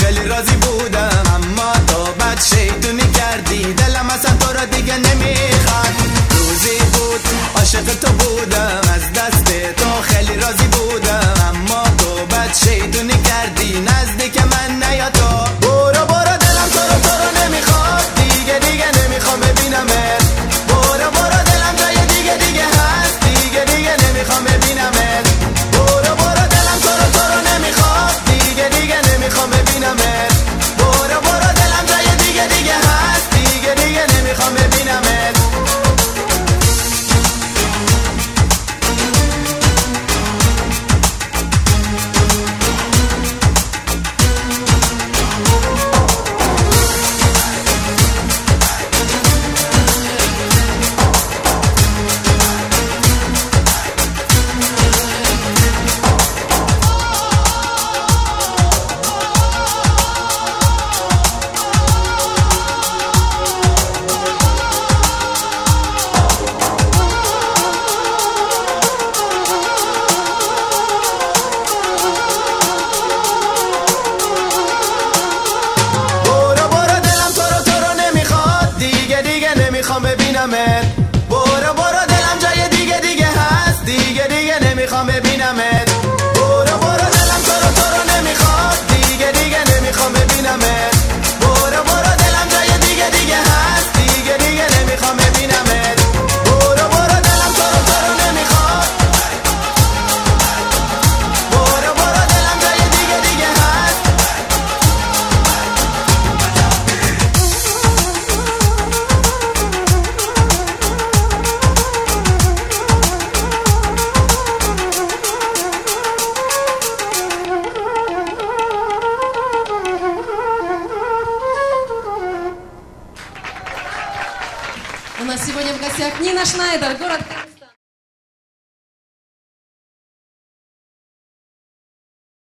خیلی راضی بودم، اما تو بد شیطونی کردی، دلم اصلا تو را دیگه نمیخواد. روزی بود عاشق تو بودم، از دست تو خیلی راضی بودم، اما تو بد شیطونی کردی، نزدیک من نیا تو. برو برو دلم تو رو نمیخواد، دیگه دیگه نمیخوام ببینمت. برو برو دلم جای دیگه هست، دیگه نمیخوام ببینمت. برو برو دلم تو رو نمیخواد، دیگه نمیخوام ببینمت. برو برو دلم جای دیگه هست، دیگه نمیخوام ببینمت. نمیخوام ببینمت. برو برو دلم جای دیگه هست، دیگه نمیخوام ببینمت. برو برو دلم تو رو نمیخواد، دیگه نمیخوام ببینمت. برو برو دلم جای دیگه هست، دیگه نمیخوام ببینمت. برو برو دلم تو رو نمیخواد. برو برو دلم جای دیگه هست. У нас сегодня в гостях Нина Шнайдер, город